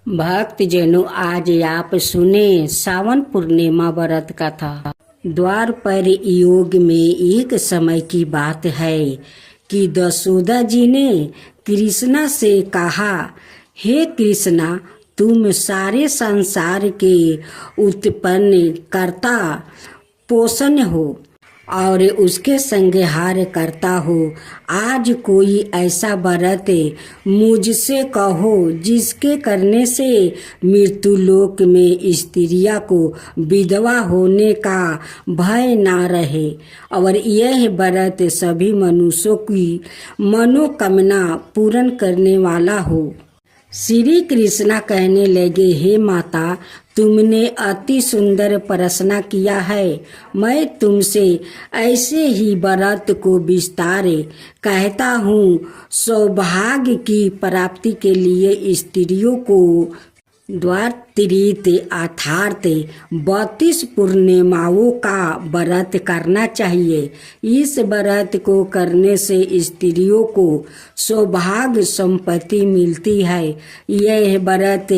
भक्तजनों, आज आप सुने सावन पूर्णिमा व्रत कथा। द्वार पर योग में एक समय की बात है कि दशोदा जी ने कृष्णा से कहा, हे कृष्णा, तुम सारे संसार के उत्पन्न करता पोषण हो और उसके संहार करता हो। आज कोई ऐसा व्रत मुझसे कहो जिसके करने से मृत्यु लोक में स्त्रियां को विधवा होने का भय ना रहे और यह व्रत सभी मनुष्यों की मनोकामना पूर्ण करने वाला हो। श्री कृष्णा कहने लगे, हे माता, तुमने अति सुंदर प्रश्न किया है। मैं तुमसे ऐसे ही व्रत को विस्तार कहता हूँ। सौभाग्य की प्राप्ति के लिए स्त्रियों को द्वार त्रित अर्थात 32 पूर्णिमाओं का व्रत करना चाहिए। इस व्रत को करने से स्त्रियों को सौभाग्य संपत्ति मिलती है। यह व्रत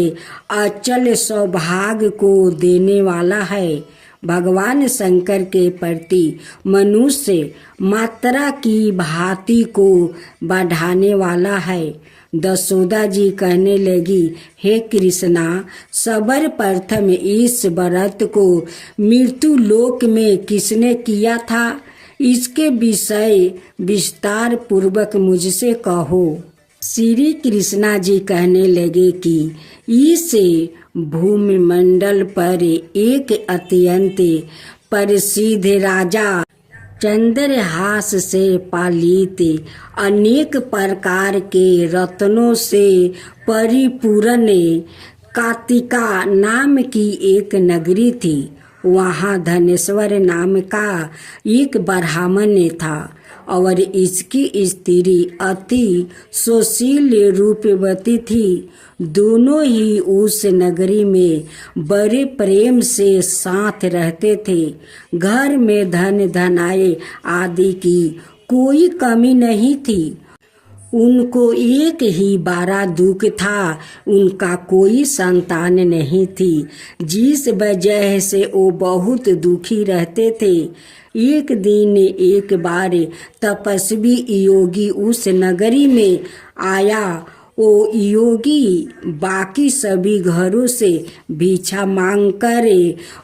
अचल सौभाग्य को देने वाला है। भगवान शंकर के प्रति मनुष्य मात्रा की भांति को बढ़ाने वाला है। दशोदा जी कहने लगी, हे कृष्णा, सर्वप्रथम इस व्रत को मृत्यु लोक में किसने किया था, इसके विषय विस्तार पूर्वक मुझसे कहो। श्री कृष्णा जी कहने लगे कि इस भूमिमंडल पर एक अत्यंत प्रसिद्ध राजा चंद्रहास से पालित अनेक प्रकार के रत्नों से परिपूर्ण कार्तिका नाम की एक नगरी थी। वहाँ धनेश्वर नाम का एक ब्राह्मण था और इसकी स्त्री अति सुशील रूपवती थी। दोनों ही उस नगरी में बड़े प्रेम से साथ रहते थे। घर में धन धनाए आदि की कोई कमी नहीं थी। उनको एक ही बड़ा दुख था, उनका कोई संतान नहीं थी, जिस वजह से वो बहुत दुखी रहते थे। एक दिन एक बार तपस्वी योगी उस नगरी में आया। वो योगी बाकी सभी घरों से भिक्षा मांगकर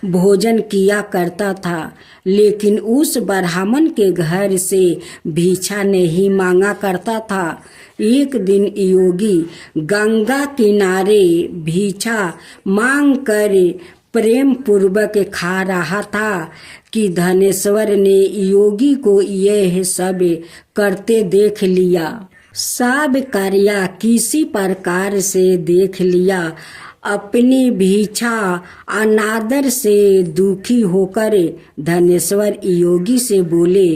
भोजन किया करता था, लेकिन उस ब्राह्मण के घर से भिक्षा नहीं मांगा करता था। एक दिन योगी गंगा किनारे भिक्षा मांगकर प्रेम पूर्वक खा रहा था कि धनेश्वर ने योगी को यह सब करते देख लिया। सब कार्य किसी प्रकार से देख लिया। अपनी भिक्षा अनादर से दुखी होकर धनेश्वर योगी से बोले,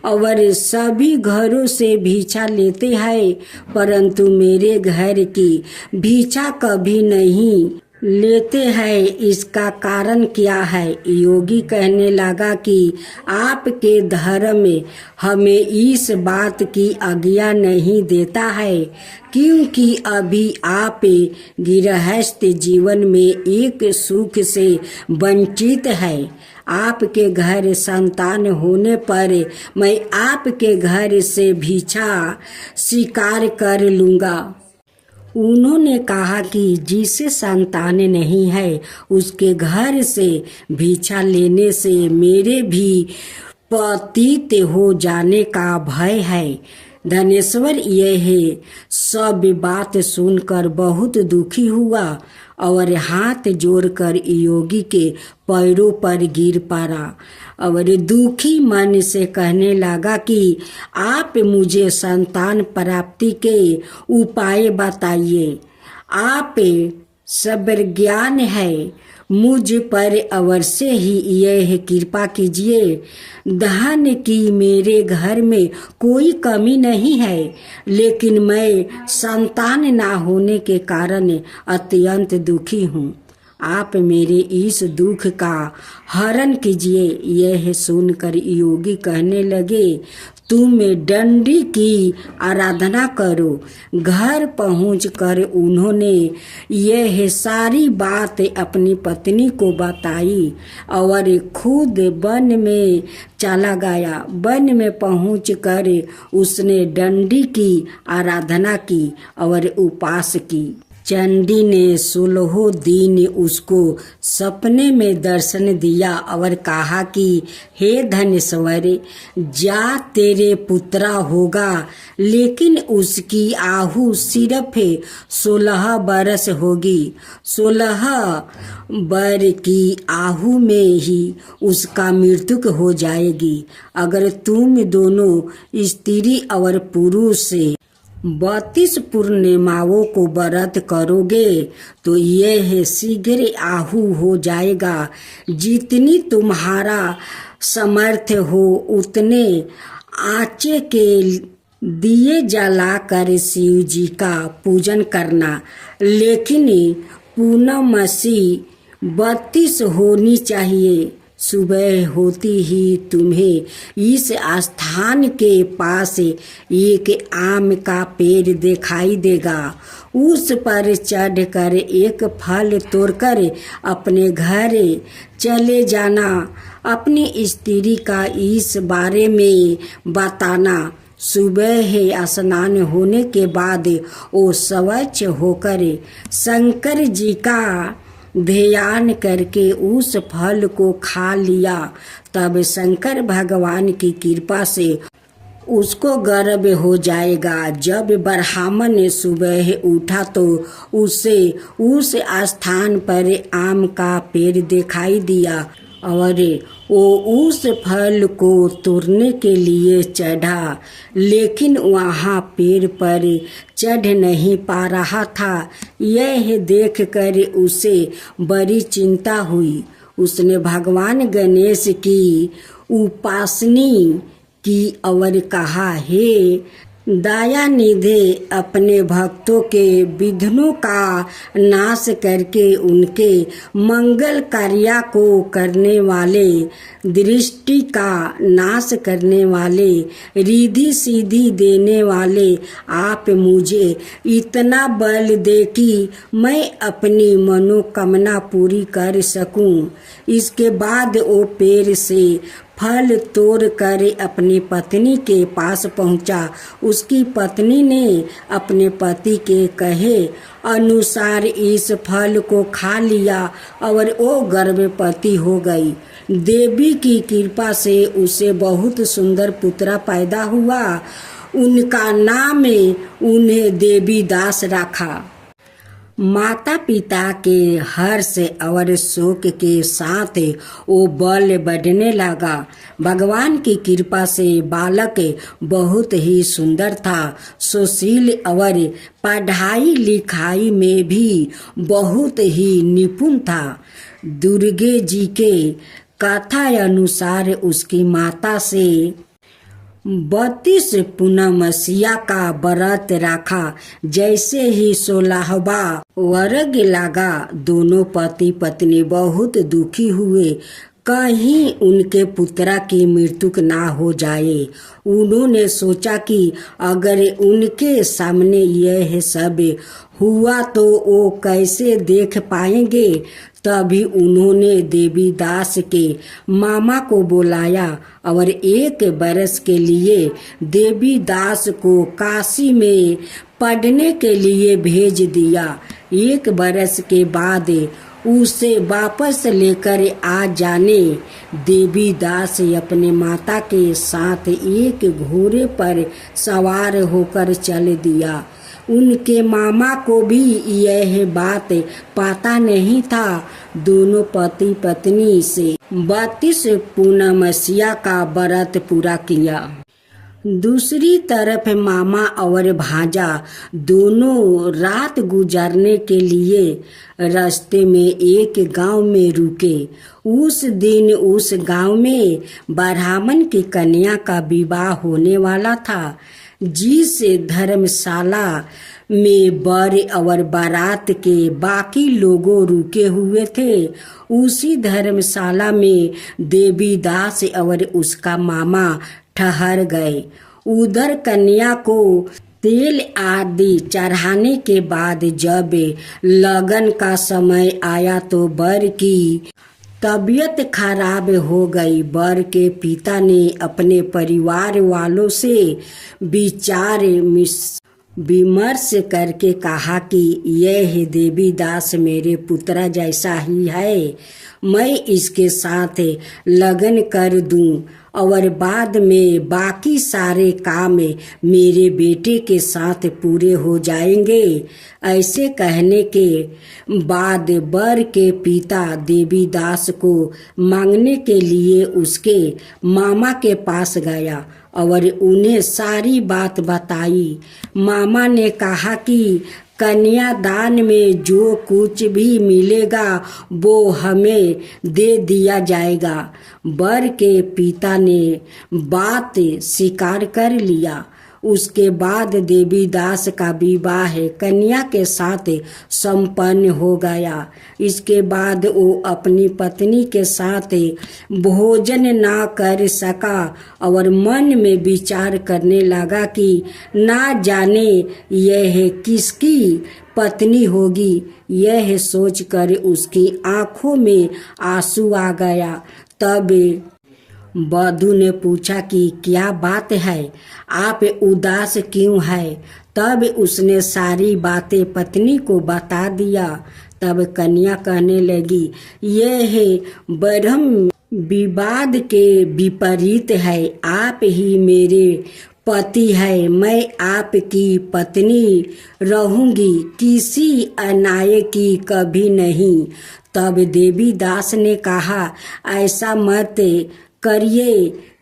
और सभी घरों से भिक्षा लेते हैं, परंतु मेरे घर की भिक्षा कभी नहीं लेते हैं, इसका कारण क्या है? योगी कहने लगा कि आपके धर्म हमें इस बात की आज्ञा नहीं देता है, क्योंकि अभी आप गृहस्थ जीवन में एक सुख से वंचित है। आपके घर संतान होने पर मैं आपके घर से भिक्षा स्वीकार कर लूँगा। उन्होंने कहा कि जिसे संतान नहीं है उसके घर से भिक्षा लेने से मेरे भी पतित हो जाने का भय है। धनेश्वर यह सब बात सुनकर बहुत दुखी हुआ और हाथ जोड़कर योगी के पैरों पर गिर पड़ा और दुखी मन से कहने लगा कि आप मुझे संतान प्राप्ति के उपाय बताइए। आप सर्वज्ञान है, मुझ पर अवश्य ही यह कृपा कीजिए। धन की मेरे घर में कोई कमी नहीं है, लेकिन मैं संतान ना होने के कारण अत्यंत दुखी हूँ। आप मेरे इस दुख का हरण कीजिए। यह सुनकर योगी कहने लगे, तुम डंडी की आराधना करो। घर पहुंचकर उन्होंने यह सारी बात अपनी पत्नी को बताई और खुद वन में चला गया। वन में पहुंचकर उसने डंडी की आराधना की और उपास की। चंडी ने 16 दिन उसको सपने में दर्शन दिया और कहा कि हे धनेश्वर, जा तेरे पुत्रा होगा, लेकिन उसकी आयु सिर्फ 16 बरस होगी। 16 बर की आयु में ही उसका मृत्यु हो जाएगी। अगर तुम दोनों स्त्री और पुरुष 32 पूर्णिमाओं को व्रत करोगे तो यह शीघ्र आयु हो जाएगा। जितनी तुम्हारा समर्थ हो उतने आचे के दिए जलाकर शिव जी का पूजन करना, लेकिन पूर्णमासी 32 होनी चाहिए। सुबह होती ही तुम्हें इस स्थान के पास एक आम का पेड़ दिखाई देगा। उस पर चढ़कर एक फल तोड़कर अपने घर चले जाना। अपनी स्त्री का इस बारे में बताना। सुबह स्नान होने के बाद वो स्वच्छ होकर शंकर जी का ध्यान करके उस फल को खा लिया। तब शंकर भगवान की कृपा से उसको गर्भ हो जाएगा। जब ब्राह्मण सुबह उठा तो उसे उस स्थान पर आम का पेड़ दिखाई दिया और वो उस फल को तोड़ने के लिए चढ़ा, लेकिन वहाँ पेड़ पर चढ़ नहीं पा रहा था। यह देखकर उसे बड़ी चिंता हुई। उसने भगवान गणेश की उपासना की और कहा, हे दयानिधि, अपने भक्तों के विघ्नों का नाश करके उनके मंगल कार्य को करने वाले, दृष्टि का नाश करने वाले, रिद्धि सिद्धि देने वाले आप मुझे इतना बल दे कि मैं अपनी मनोकामना पूरी कर सकूं। इसके बाद वो पेड़ से फल तोड़ कर अपनी पत्नी के पास पहुंचा। उसकी पत्नी ने अपने पति के कहे अनुसार इस फल को खा लिया और वो गर्भवती हो गई। देवी की कृपा से उसे बहुत सुंदर पुत्र पैदा हुआ। उनका नाम उन्हें देवी दास रखा। माता पिता के हर्ष और शोक के साथ वो बल बढ़ने लगा। भगवान की कृपा से बालक बहुत ही सुंदर था, सुशील और पढ़ाई लिखाई में भी बहुत ही निपुण था। दुर्गे जी के कथा अनुसार उसकी माता से 32 पूर्णमासिया का व्रत रखा। जैसे ही 16वां वर्ग लगा, दोनों पति पत्नी बहुत दुखी हुए, कहीं उनके पुत्र की मृत्यु ना हो जाए। उन्होंने सोचा कि अगर उनके सामने यह सब हुआ तो वो कैसे देख पाएंगे। तभी उन्होंने देवी दास के मामा को बुलाया और 1 बरस के लिए देवी दास को काशी में पढ़ने के लिए भेज दिया। 1 बरस के बाद उसे वापस लेकर आ जाने। देवी दास अपने माता के साथ एक घोड़े पर सवार होकर चल दिया। उनके मामा को भी यह बात पता नहीं था। दोनों पति पत्नी से 32 पूर्णमासिया का व्रत पूरा किया। दूसरी तरफ मामा और भांजा दोनों रात गुजारने के लिए रास्ते में एक गांव में रुके। उस दिन उस गांव में ब्राह्मण की कन्या का विवाह होने वाला था। जिस धर्मशाला में वर और बारात के बाकी लोगों रुके हुए थे, उसी धर्मशाला में देवी दास और उसका मामा ठहर गए। उधर कन्या को तेल आदि चढ़ाने के बाद जब लगन का समय आया तो वर की तबीयत खराब हो गई। वर के पिता ने अपने परिवार वालों से विचार विमर्श करके कहा कि यह देवीदास मेरे पुत्र जैसा ही है, मैं इसके साथ लगन कर दूं और बाद में बाकी सारे काम मेरे बेटे के साथ पूरे हो जाएंगे। ऐसे कहने के बाद वर के पिता देवीदास को मांगने के लिए उसके मामा के पास गया और उन्हें सारी बात बताई। मामा ने कहा कि कन्यादान में जो कुछ भी मिलेगा वो हमें दे दिया जाएगा। वर के पिता ने बात स्वीकार कर लिया। उसके बाद देवीदास का विवाह कन्या के साथ संपन्न हो गया। इसके बाद वो अपनी पत्नी के साथ भोजन ना कर सका और मन में विचार करने लगा कि ना जाने यह किसकी पत्नी होगी। यह सोचकर उसकी आंखों में आंसू आ गया। तब वधू ने पूछा कि क्या बात है, आप उदास क्यों है? तब उसने सारी बातें पत्नी को बता दिया। तब कन्या कहने लगी, यह ब्रह्म विवाद के विपरीत है। आप ही मेरे पति है, मैं आपकी पत्नी रहूंगी, किसी अन्याय की कभी नहीं। तब देवीदास ने कहा, ऐसा मत करिए,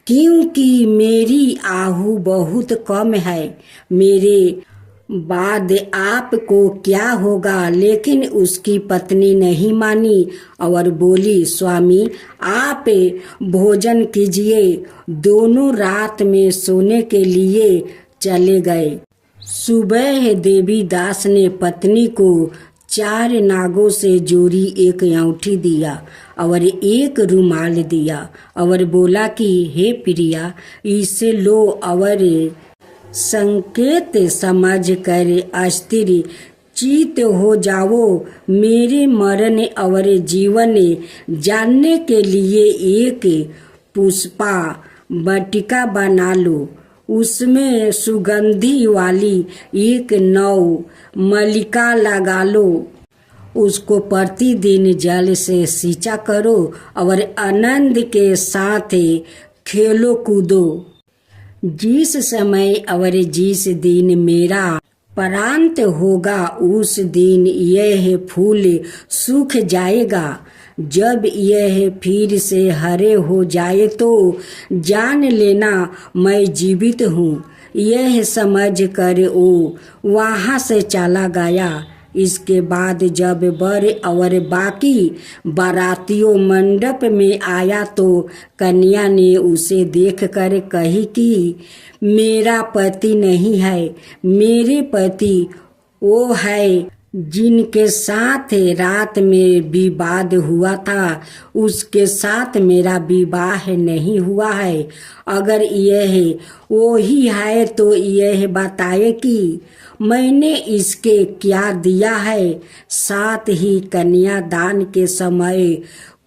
क्योंकि मेरी आहु बहुत कम है, मेरे बाद आपको क्या होगा? लेकिन उसकी पत्नी नहीं मानी और बोली, स्वामी आप भोजन कीजिए। दोनों रात में सोने के लिए चले गए। सुबह देवीदास ने पत्नी को 4 नागों से जोड़ी एक अंगूठी दिया और एक रुमाल दिया और बोला कि हे प्रिया, इसे लो और संकेत समझ कर अस्थिर चित हो जाओ। मेरे मरण और जीवन जानने के लिए एक पुष्पा बटिका बना लो। उसमें सुगंधी वाली एक नौ मलिका लगा लो। उसको प्रतिदिन जल से सींचा करो और आनंद के साथ खेलो कूदो। जिस समय और जिस दिन मेरा प्रांत होगा उस दिन यह फूल सूख जाएगा। जब यह फिर से हरे हो जाए तो जान लेना मैं जीवित हूँ। यह समझ कर वो वहाँ से चला गया। इसके बाद जब वर और बाकी बारातियों मंडप में आया तो कन्या ने उसे देखकर कही कि मेरा पति नहीं है, मेरे पति वो है जिनके साथ रात में विवाद हुआ था, उसके साथ मेरा विवाह नहीं हुआ है। अगर यह वो ही है तो यह बताए कि मैंने इसके क्या दिया है। साथ ही कन्यादान के समय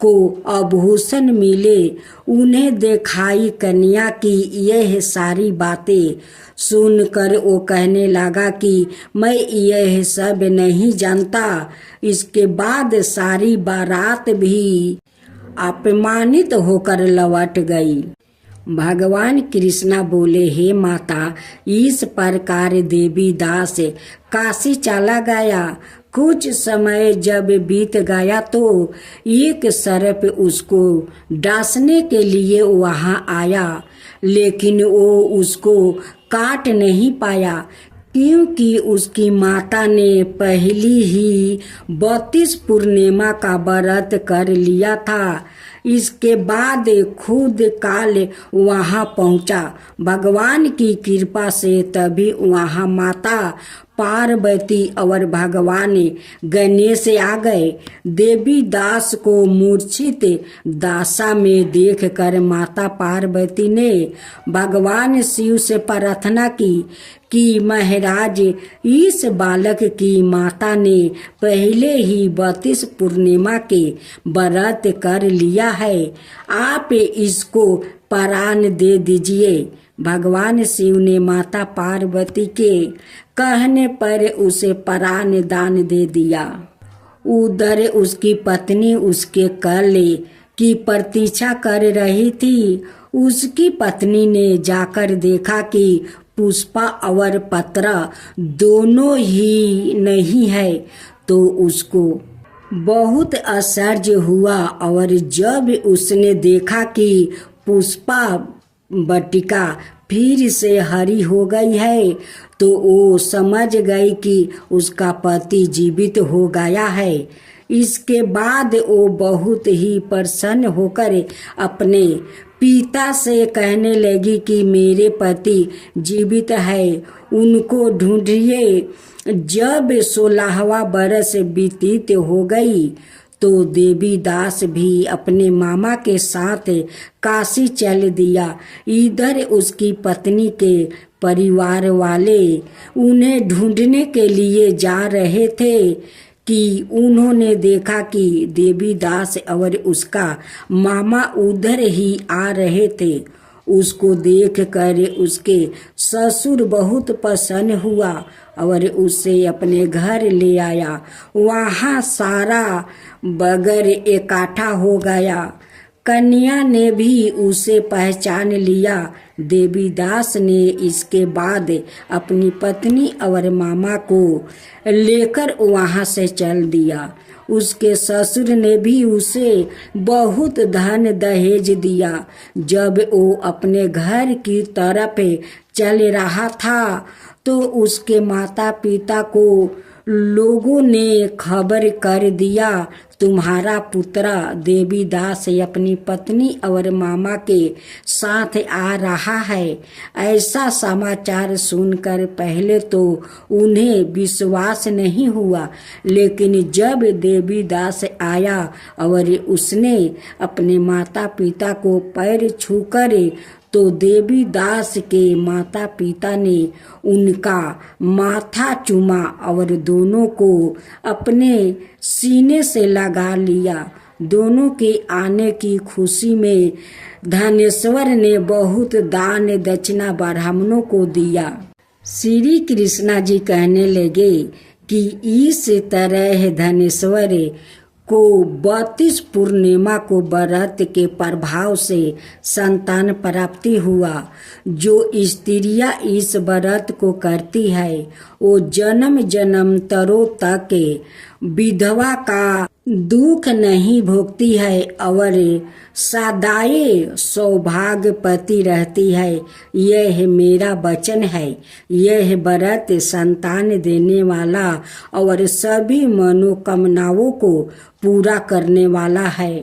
को आभूषण मिले। उन्हें दिखाई कन्या की यह सारी बातें सुनकर वो कहने लगा कि मैं यह सब नहीं जानता। इसके बाद सारी बारात भी अपमानित होकर लौट गई। भगवान कृष्णा बोले, हे माता, इस प्रकार देवीदास काशी चला गया। कुछ समय जब बीत गया तो एक सर्प उसको डांसने के लिए वहाँ आया, लेकिन वो उसको काट नहीं पाया क्योंकि उसकी माता ने पहली ही 32 पूर्णिमा का व्रत कर लिया था। इसके बाद खुद काल वहाँ पहुँचा। भगवान की कृपा से तभी वहाँ माता पार्वती और भगवान गणेश आ गए। देवी दास को मूर्छित दशा में देखकर माता पार्वती ने भगवान शिव से प्रार्थना की कि महाराज, इस बालक की माता ने पहले ही 32 पूर्णिमा के व्रत कर लिया है, आप इसको प्राण दे दीजिए। भगवान शिव ने माता पार्वती के कहने पर उसे प्राण दान दे दिया। उधर उसकी पत्नी उसके कल की प्रतीक्षा कर रही थी। उसकी पत्नी ने जाकर देखा कि पुष्पा और पत्रा दोनों ही नहीं है, तो उसको बहुत आश्चर्य हुआ। और जब उसने देखा कि पुष्पा बटिका फिर से हरी हो गई है, तो वो समझ गई कि उसका पति जीवित हो गया है। इसके बाद वो बहुत ही प्रसन्न होकर अपने पिता से कहने लगी कि मेरे पति जीवित है, उनको ढूंढिए। जब 16वां बरस व्यतीत हो गई तो देवी दास भी अपने मामा के साथ काशी चल दिया। इधर उसकी पत्नी के परिवार वाले उन्हें ढूंढने के लिए जा रहे थे कि उन्होंने देखा कि देवी दास और उसका मामा उधर ही आ रहे थे। उसको देखकर उसके ससुर बहुत प्रसन्न हुआ और उसे अपने घर ले आया। वहाँ सारा बगर इकट्ठा हो गया। कन्या ने भी उसे पहचान लिया। देवी दास ने इसके बाद अपनी पत्नी और मामा को लेकर वहाँ से चल दिया। उसके ससुर ने भी उसे बहुत धन दहेज दिया। जब वो अपने घर की तरफ चल रहा था तो उसके माता पिता को लोगों ने खबर कर दिया, तुम्हारा पुत्र देवी दास अपनी पत्नी और मामा के साथ आ रहा है। ऐसा समाचार सुनकर पहले तो उन्हें विश्वास नहीं हुआ, लेकिन जब देवी दास आया और उसने अपने माता पिता को पैर छूकर तो देवी दास के माता पिता ने उनका माथा चूमा और दोनों को अपने सीने से लगा लिया। दोनों के आने की खुशी में धनेश्वर ने बहुत दान दक्षिणा ब्राह्मणों को दिया। श्री कृष्णा जी कहने लगे कि इस तरह धनेश्वर को 32 पूर्णिमा को व्रत के प्रभाव से संतान प्राप्ति हुआ। जो स्त्रियां इस व्रत को करती है वो जन्म जन्मांतरों तक विधवा का दुख नहीं भोगती है और सदाए सौभाग्यवती रहती है। यह मेरा वचन है। यह व्रत संतान देने वाला और सभी मनोकामनाओं को पूरा करने वाला है।